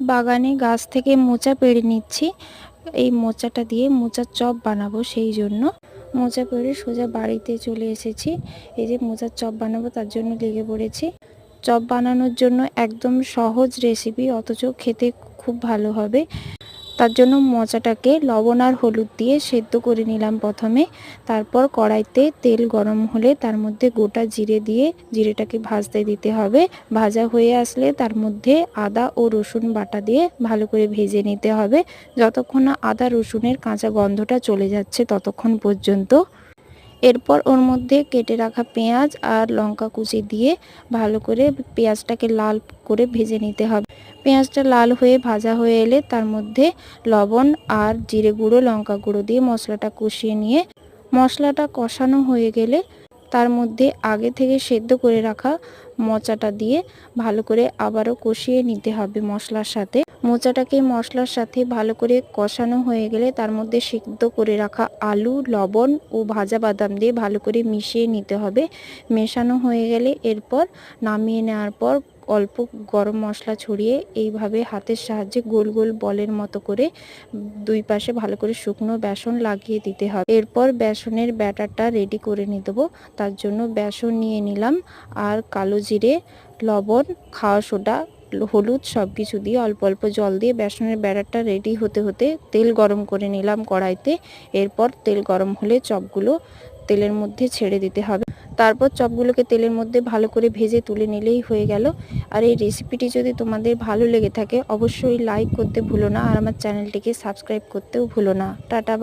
বাগানে গাছ থেকে মোচা পেড়ে নিচ্ছি। এই মোচাটা দিয়ে মোচার চপ বানাবো, সেই জন্য মোচা পেড়ে সোজা বাড়িতে চলে এসেছি। এই যে মোচার চপ বানাবো তার জন্য লেগে পড়েছি। চপ বানানোর জন্য একদম সহজ রেসিপি, অথচ খেতে খুব ভালো হবে। তার জন্য মোচাটাকে লবণ আর হলুদ দিয়ে সেদ্ধ করে নিলাম প্রথমে। তারপর কড়াইতে তেল গরম হলে তার মধ্যে গোটা জিরে দিয়ে জিরেটাকে ভাজতে দিতে হবে। ভাজা হয়ে আসলে তার মধ্যে আদা ও রসুন বাটা দিয়ে ভালো করে ভেজে নিতে হবে, যতক্ষণ না আদা রসুনের কাঁচা গন্ধটা চলে যাচ্ছে ততক্ষণ পর্যন্ত। এরপর ওর মধ্যে কেটে রাখা পেঁয়াজ আর লঙ্কা কুচি দিয়ে ভালো করে পেঁয়াজটাকে লাল করে ভেজে নিতে হবে। পেঁয়াজটা লাল হয়ে ভাজা হয়ে এলে তার মধ্যে লবণ আর জিরে গুঁড়ো লঙ্কা গুঁড়ো দিয়ে মশলাটা কষিয়ে নিয়ে, মশলাটা কষানো হয়ে গেলে তার মধ্যে আগে থেকে সেদ্ধ করে রাখা মোচাটা দিয়ে ভালো করে আবারও কষিয়ে নিতে হবে মশলার সাথে। মোচাটাকে মশলার সাথে ভালো করে কষানো হয়ে গেলে তার মধ্যে সিদ্ধ করে রাখা আলু, লবণ ও ভাজা বাদাম দিয়ে ভালো করে মিশিয়ে নিতে হবে। মেশানো হয়ে গেলে এরপর নামিয়ে নেওয়ার পর অল্প গরম মশলা ছড়িয়ে এইভাবে হাতের সাহায্যে গোল গোল বলের মতো করে দুই পাশে ভালো করে শুকনো বেসন লাগিয়ে দিতে হবে। এরপর বেসনের ব্যাটারটা রেডি করে নিয়ে দেবো। তার জন্য বেসন নিয়ে নিলাম আর কালো জিরে, লবণ, খাওয়া সোডা, হলুদ সব কিছু দিয়ে অল্প অল্প জল দিয়ে বেসনের ব্যাটারটা রেডি হতে হতে তেল গরম করে নিলাম কড়াইতে। এরপর তেল গরম হলে চপগুলো তেলের মধ্যে ছেড়ে দিতে হবে। তারপর চপগুলোকে তেলের মধ্যে ভালো করে ভেজে তুলে নিলেই হয়ে গেল। আর এই রেসিপিটি যদি তোমাদের ভালো লেগে থাকে অবশ্যই লাইক করতে ভুলো না, আর আমার চ্যানেলটিকে সাবস্ক্রাইব করতেও ভুলো না। টাটা।